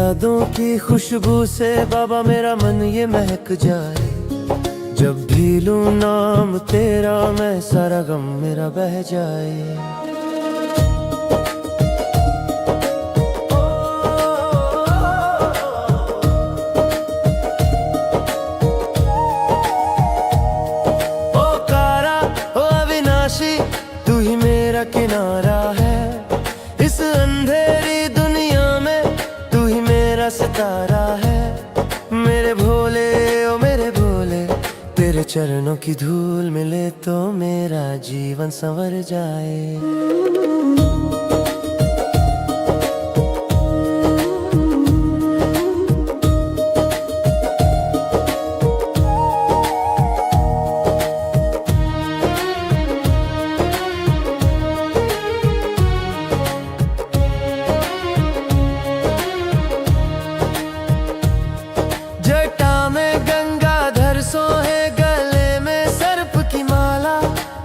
यादों की खुशबू से बाबा मेरा मन ये महक जाए। जब भी लूं नाम तेरा मैं सारा गम मेरा बह जाए। ओ कारा ओ अविनाशी तू ही मेरा किनारा है। इस अंधेरी दुनिया में तू ही मेरा सितारा है। मेरे भोले ओ मेरे भोले तेरे चरणों की धूल मिले तो मेरा जीवन संवर जाए। जटा में गंगाधर सोहे गले में सर्प की माला।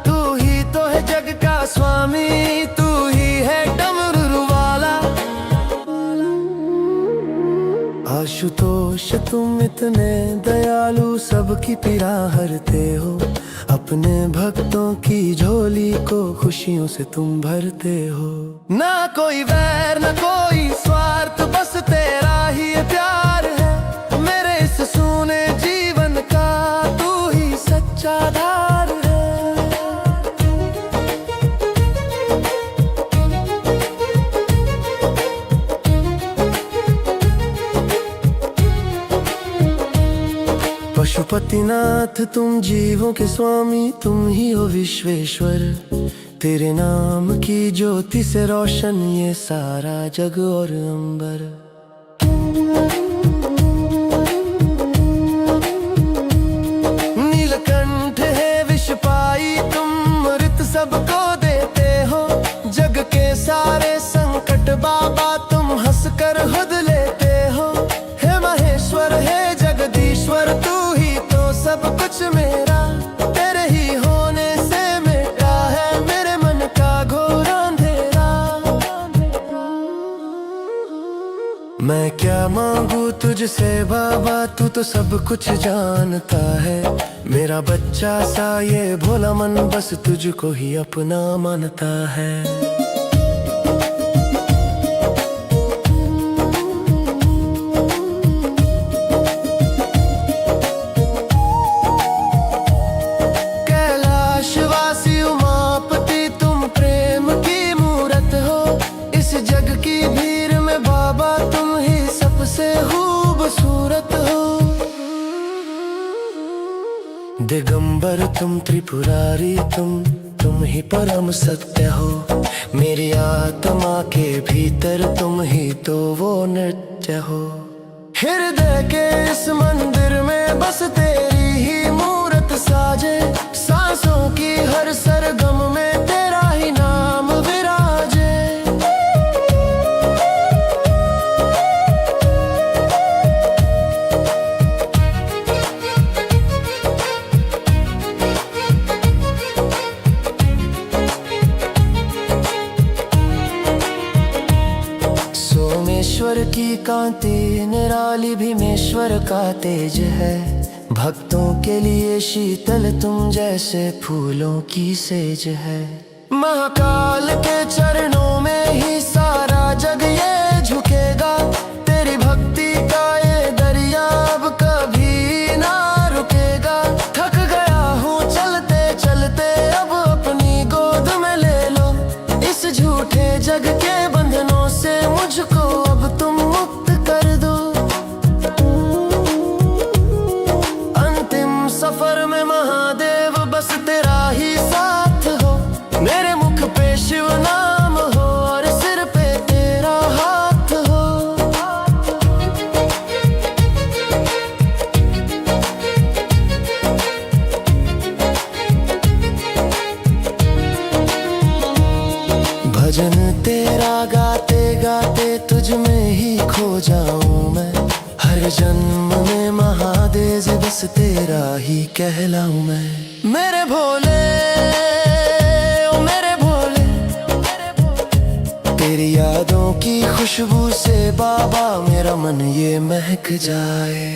तू ही तो है जग का स्वामी तू ही है डमरू वाला। आशुतोष तुम इतने दयालु सबकी पीड़ा हरते हो। अपने भक्तों की झोली को खुशियों से तुम भरते हो। ना कोई वैर ना कोई स्वार्थ बस तेरा ही प्यार है। मेरे इस सूने जीवन का तू ही सच्चा आधार है। पशुपतिनाथ तुम जीवों के स्वामी तुम ही हो विश्वेश्वर। तेरे नाम की ज्योति से रोशन ये सारा जग और अंबर। नीलकंठ है विषपाई तुम मृत सबको देते हो। जग के सारे संकट बाबा तुम हंस कर खुद लेते हो। हे महेश्वर है जगदीश्वर तू ही तो सब कुछ मेरा। तेरे ही होने से मिटा है मेरे मन का घोर अंधेरा। मैं क्या मांगू तुझसे बाबा तू तो सब कुछ जानता है। मेरा बच्चा सा ये भोला मन बस तुझको ही अपना मानता है। कैलाशवासी उमापति तुम प्रेम की मूरत हो। इस जग की भीड़ में बाबा तुम ही सबसे खूबसूरत हो। दिगंबर तुम त्रिपुरारी तुम ही परम सत्य हो। मेरी आत्मा के भीतर तुम ही तो वो नृत्य हो। हृदय के इस मंदिर में बस तेरी ही मूरत साजे। सांसों की हर सरगम में तेरा ही नाम विराजे। सोमेश्वर की कांति निराली भीमेश्वर का तेज है। भक्तों के लिए शीतल तुम जैसे फूलों की सेज है। महाकाल के चरणों में ही सारा जग ये झुकेगा। तेरी भक्ति का ये दरिया अब कभी ना रुकेगा। थक गया हूँ चलते चलते अब अपनी गोद में ले लो। इस झूठे जग के बंधनों से मुझको अब तुम मुक्त कर दो। अंतिम सफर में महादेव बस तेरा ही साथ हो। मेरे मुख पे शिव नाम हो और सिर पे तेरा हाथ हो। भजन तेरा गाते गाते तुझ में ही खो जाऊं मैं। हर जन्म में महादेव बस तेरा ही कहलाऊं मैं। मेरे भोले ओ मेरे भोले तेरी यादों की खुशबू से बाबा मेरा मन ये महक जाए।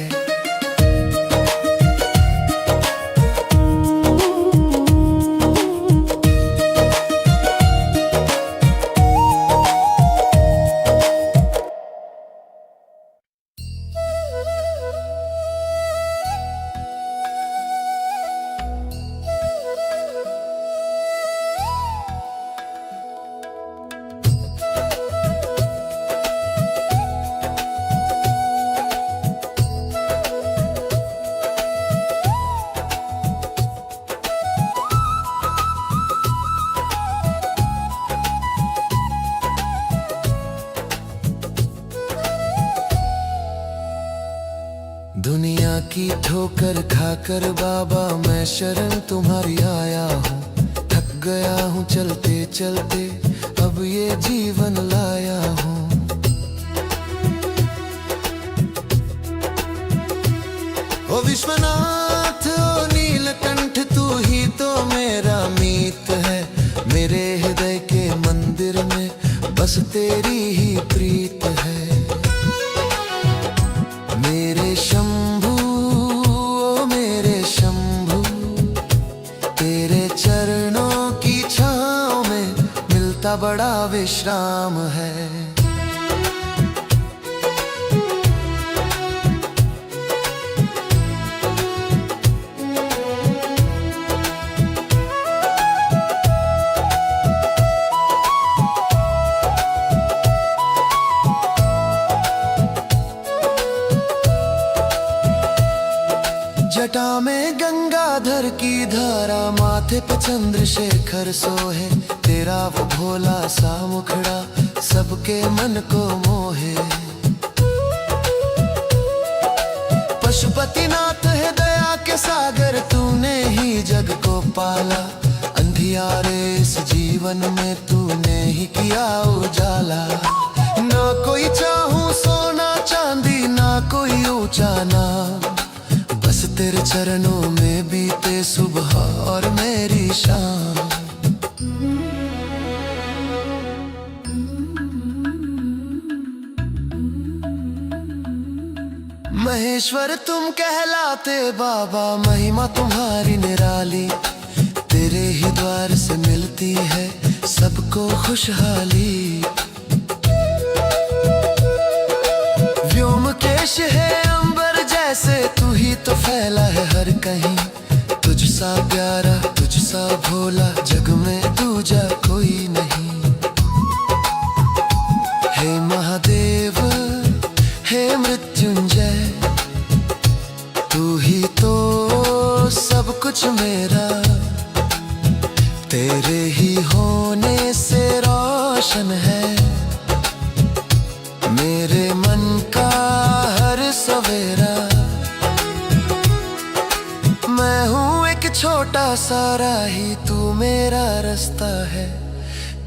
दुनिया की ठोकर खाकर बाबा मैं शरण तुम्हारी आया हूँ। थक गया हूँ चलते चलते अब ये जीवन लाया हूँ। ओ विश्वनाथ ओ नीलकंठ तू ही तो मेरा मीत है। मेरे हृदय के मंदिर में बस तेरी ही प्रीत है। मेरे शंभू ओ मेरे शंभू तेरे चरणों की छाँव में मिलता बड़ा विश्राम है। जटा में गंगाधर की धारा माथे पे चंद्रशेखर सोहे। तेरा वो भोला सा मुखड़ा सबके मन को मोहे। पशुपतिनाथ है दया के सागर तूने ही जग को पाला। अंधियारे इस जीवन में तूने ही किया उजाला। ना कोई चाहूं सोना चांदी ना कोई ऊंचा नाम, बस तेरे चरणों में बीते सुबह और मेरी शाम। महेश्वर तुम कहलाते बाबा महिमा तुम्हारी निराली। तेरे ही द्वार से मिलती है सबको खुशहाली। व्योमकेश है अंबर जैसे तू ही तो फैला है हर कहीं। तुझ सा प्यारा तुझ सा भोला जग में दूजा कोई नहीं। हे महादेव हे मृत्युंजय तू ही तो सब कुछ मेरा। तेरे ही होने से रोशन है मेरे मन का हर सवेरा। मैं हूँ एक छोटा सा राही तू मेरा रास्ता है।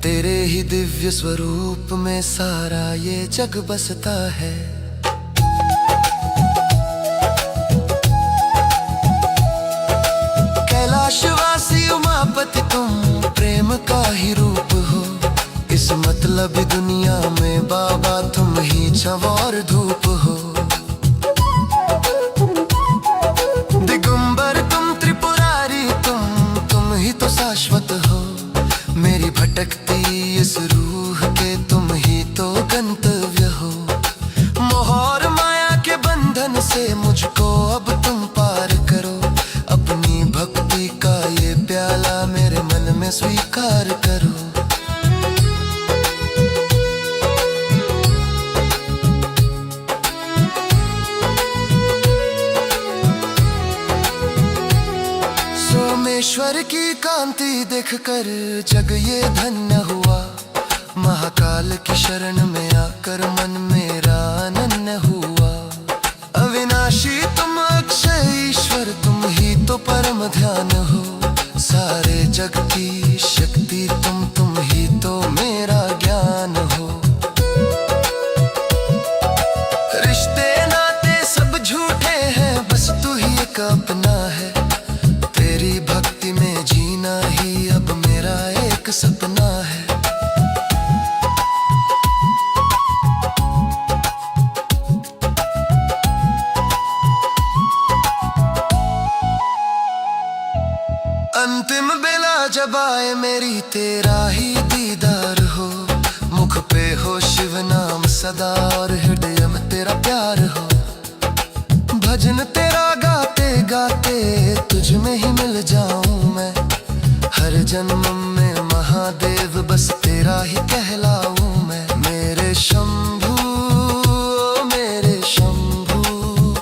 तेरे ही दिव्य स्वरूप में सारा ये जग बसता है। कैलाशवासी उमापति तुम प्रेम का ही रूप हो। इस मतलब दुनिया में बाबा तुम ही छाँव और धूप हो। दिगंबर तुम त्रिपुरारी तुम ही तो शाश्वत हो। मेरी भटकती इस रूह के तुम ही तो गंतव्य हो। मोह और माया के बंधन से मुझको अब तुम पार करो। अपनी भक्ति का ये प्याला मेरे मन में स्वीकार करो। सोमेश्वर की कांति देखकर जग ये धन्य हुआ। महाकाल की शरण में आकर मन मेरा अनन्य हुआ। अविनाशी तुम अक्षय ईश्वर तुम ही तो परम ध्यान हो। सारे जग की शक्ति तुम ही तो मेरा ज्ञान हो। रिश्ते नाते सब झूठे हैं बस तू ही एक अपना है। तेरी भक्ति में जीना ही अब मेरा एक सपना है। जब आए मेरी तेरा ही दीदार हो। मुख पे हो शिव नाम सदा और हृदय में तेरा प्यार हो। भजन तेरा गाते गाते तुझ में ही मिल जाऊं मैं। हर जन्म में महादेव बस तेरा ही कहलाऊं मैं। मेरे शंभू मेरे शंभू,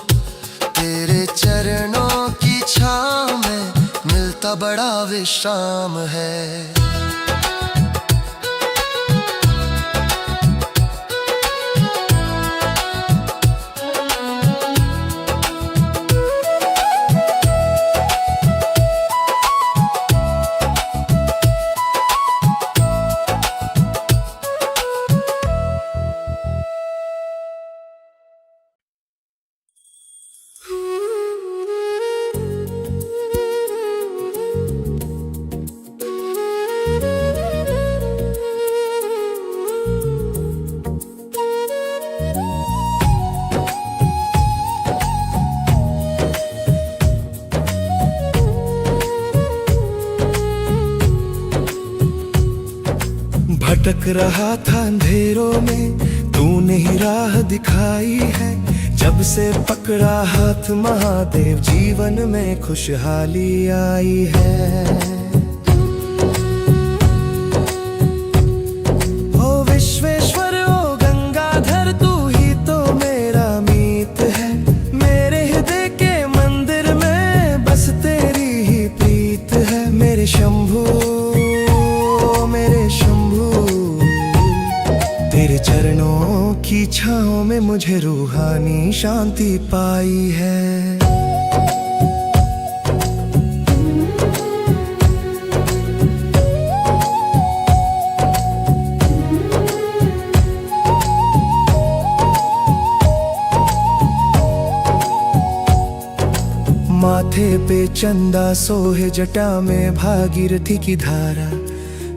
तेरे चरणों की छाँव में मिलता बड़ा विश्राम है। भटक रहा था अंधेरों में, तूने ही राह दिखाई है। जब से पकड़ा हाथ महादेव, जीवन में खुशहाली आई है। ओ विश्वेश्वर ओ गंगाधर, तू ही तो मेरा मीत है। मेरे हृदय के मंदिर में बस तेरी ही प्रीत है। मेरे शंभू मेरे शंभू, तेरे चरणों की छाँव में मुझे रूहानी शांति पाई है। माथे पे चंदा सोहे, जटा में भागीरथी की धारा।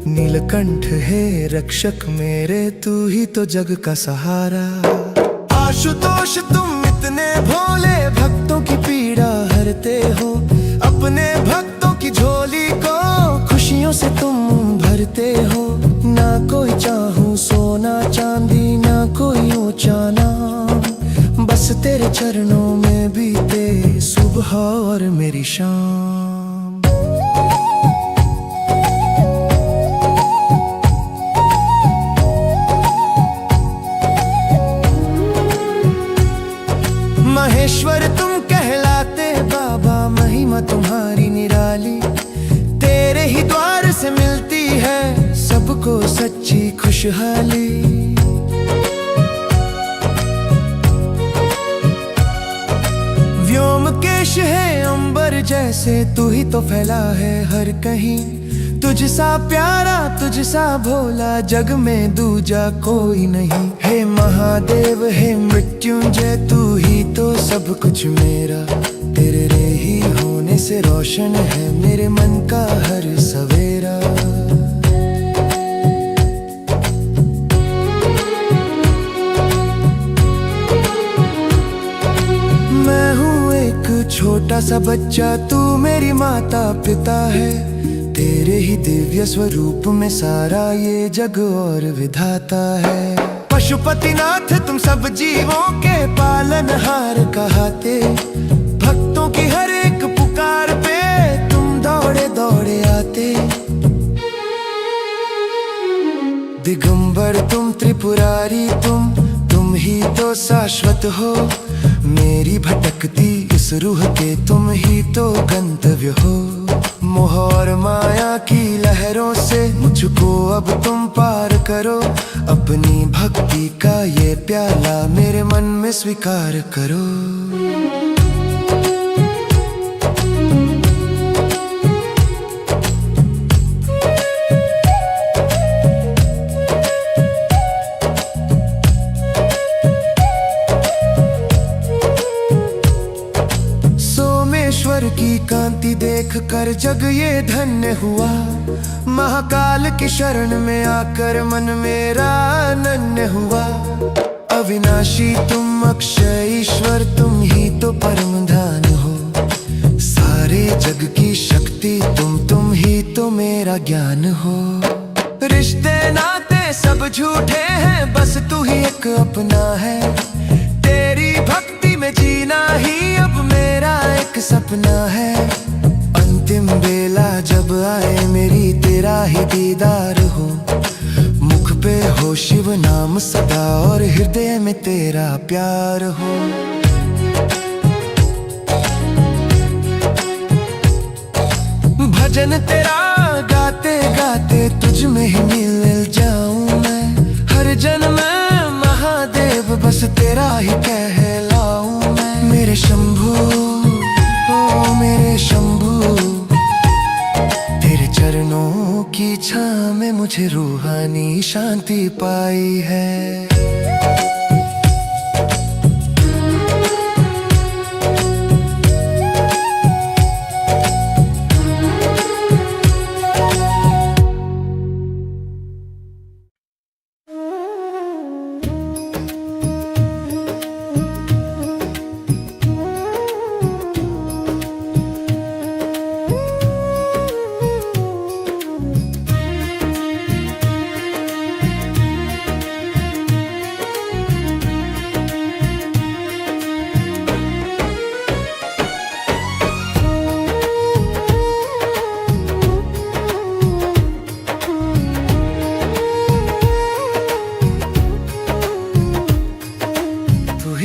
नीलकंठ है रक्षक मेरे, तू ही तो जग का सहारा। आशुतोष तुम इतने भोले, भक्तों की पीड़ा हरते हो। अपने भक्तों की झोली को खुशियों से तुम भरते हो। ना कोई चाहूं सोना चांदी, ना कोई ऊंचा नाम, बस तेरे चरणों में बीते सुबह और मेरी शाम। महेश्वर तुम कहलाते बाबा, महिमा तुम्हारी निराली। तेरे ही द्वार से मिलती है सबको सच्ची खुशहाली। व्योमकेश है अंबर जैसे, तू ही तो फैला है हर कहीं। तुझ सा प्यारा तुझ सा भोला, जग में दूजा कोई नहीं। हे महादेव हे मृत्युंजय, तू ही तो सब कुछ मेरा। तेरे रे ही होने से रोशन है मेरे मन का हर सवेरा। मैं हूँ एक छोटा सा बच्चा, तू मेरी माता पिता है। तेरे ही दिव्य स्वरूप में सारा ये जग और विधाता है। पशुपतिनाथ तुम सब जीवों के पालनहार कहाते। भक्तों की हर एक पुकार पे तुम दौड़े दौड़े आते। दिगंबर तुम त्रिपुरारी, तुम ही तो शाश्वत हो। मेरी भटकती इस रूह के तुम ही तो गंतव्य हो। मोह और माया की लहरों से मुझको अब तुम पार करो। अपनी भक्ति का ये प्याला मेरे मन में स्वीकार करो। की कांति देख कर जग ये धन्य हुआ। महाकाल की शरण में आकर मन मेरा अनन्य हुआ। अविनाशी तुम अक्षय ईश्वर, तुम ही तो परम धान हो। सारे जग की शक्ति तुम ही तो मेरा ज्ञान हो। रिश्ते नाते सब झूठे हैं, बस तू ही एक अपना है। तेरी भक्ति में जीना ही अब मेरा एक सपना है। अंतिम बेला जब आए मेरी तेरा ही दीदार हो। मुख पे हो शिव नाम सदा और हृदय में तेरा प्यार हो। भजन तेरा गाते गाते तुझ में ही मिल जाऊं मैं। हर जन्म में महादेव बस तेरा ही कहलाऊं मैं। मेरे शंभू ओ मेरे शंभू, तेरे चरणों की छां में मुझे रूहानी शांति पाई है।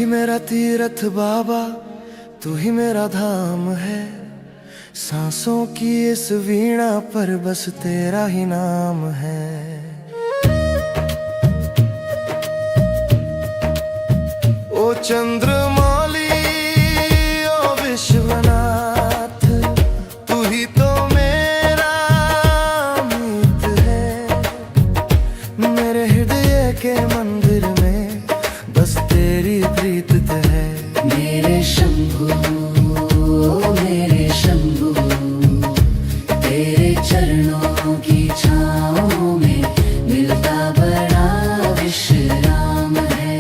मेरा तीरथ बाबा, तू ही मेरा धाम है। सांसों की इस वीणा पर बस तेरा ही नाम है। ओ चंद्रमौली ओ विश्वनाथ, तू ही तो मेरा मीत है। मेरे हृदय के मंदिर में बस तेरी प्रीत है। मेरे शंभू मेरे शंभू, तेरे चरणों की छाँव में मिलता बड़ा विश्राम है।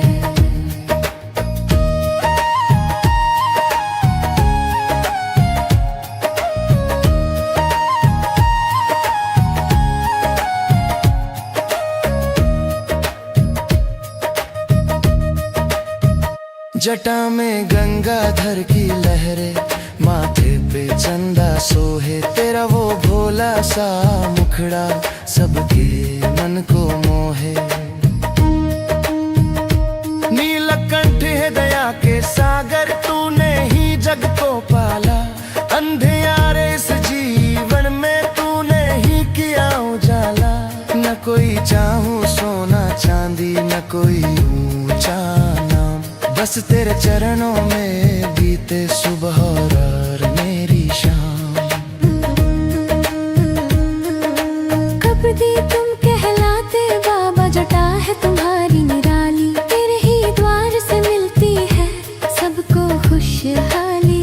जटा में गंगाधर की लहरें, माथे पे चंदा सोहे। तेरा वो भोला सा मुखड़ा सबके मन को मोहे। नीलकंठ है दया के सागर, तूने ही जग को पाला। अंधियारे इस जीवन में तूने ही किया उजाला। न कोई चाहूं सोना चांदी, न कोई ऊंचा नाम, बस तेरे चरणों में बीते सुबह और मेरी शाम। कब दी तुम कहलाते बाबा, जटा है तुम्हारी निराली। तेरे ही द्वार से मिलती है सबको खुशहाली।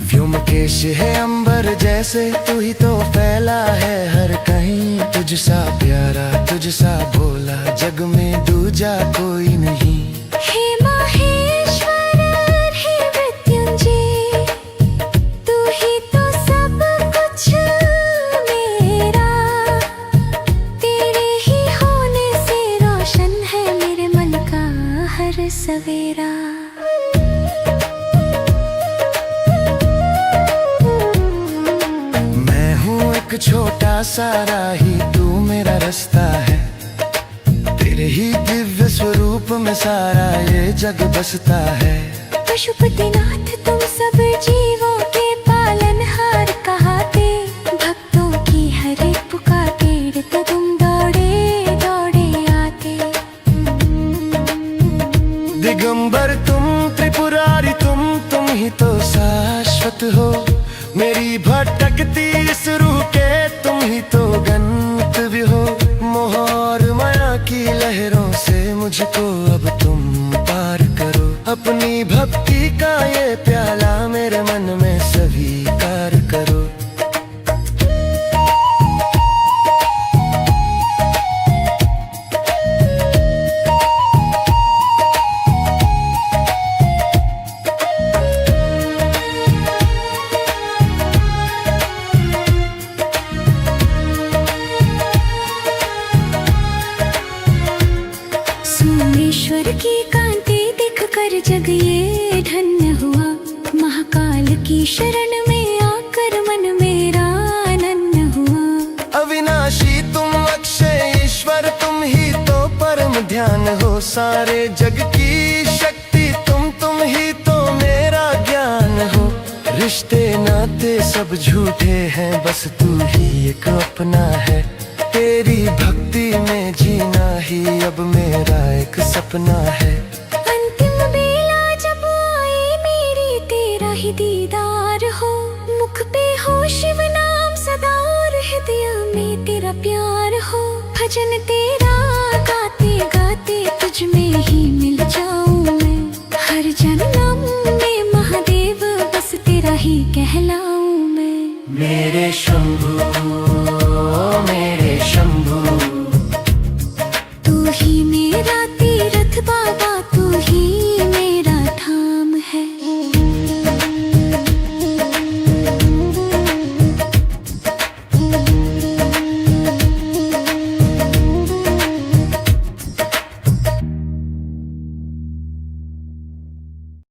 व्योमकेश है अंबर जैसे, तू ही तो फैला है हर कहीं। तुझ सा प्यारा तुझ सा भोला, जग में दूजा कोई नहीं। हे माहेश्वर हे मृत्युंजय, तू ही तो सब कुछ मेरा। तेरे ही होने से रोशन है मेरे मन का हर सवेरा। मैं हूँ एक छोटा सा राही, तू मेरा रास्ता है। तेरे ही दिव्य स्वरूप में सारा ये जग बसता है। पशुपतिनाथ तुम सब जीवों के पालनहार कहाते। भक्तों की हर एक पुकार टेढ़ तुम दौड़े दौड़े आते। दिगंबर तुम त्रिपुरारी तुम ही तो शाश्वत हो। मेरी भटकती इस रूह के तुम ही तो गंतव्य हो। मोह और माया की लहरों से मुझको अब तुम पार करो। अपनी भक्ति का ये प्याला मेरे मन में स्वीकार करो। की कांति दिख कर जग ये धन्य हुआ। महाकाल की शरण में आकर मन मेरा अनन्य हुआ। अविनाशी तुम अक्षय ईश्वर तुम ही तो परम ध्यान हो। सारे जग की शक्ति तुम ही तो मेरा ज्ञान हो। रिश्ते नाते सब झूठे हैं बस तू ही एक अपना है। तेरी भक्ति में जीना ही अब मेरा एक सपना है। अंतिम बेला जब आए मेरी तेरा ही दीदार हो। मुख पे हो शिव नाम सदा और हृदय में तेरा प्यार हो। भजन तेरा गाते गाते तुझ में ही मिल जाऊं मैं। हर जन्म में महादेव बस तेरा ही कहलाऊं मैं। मेरे शंभू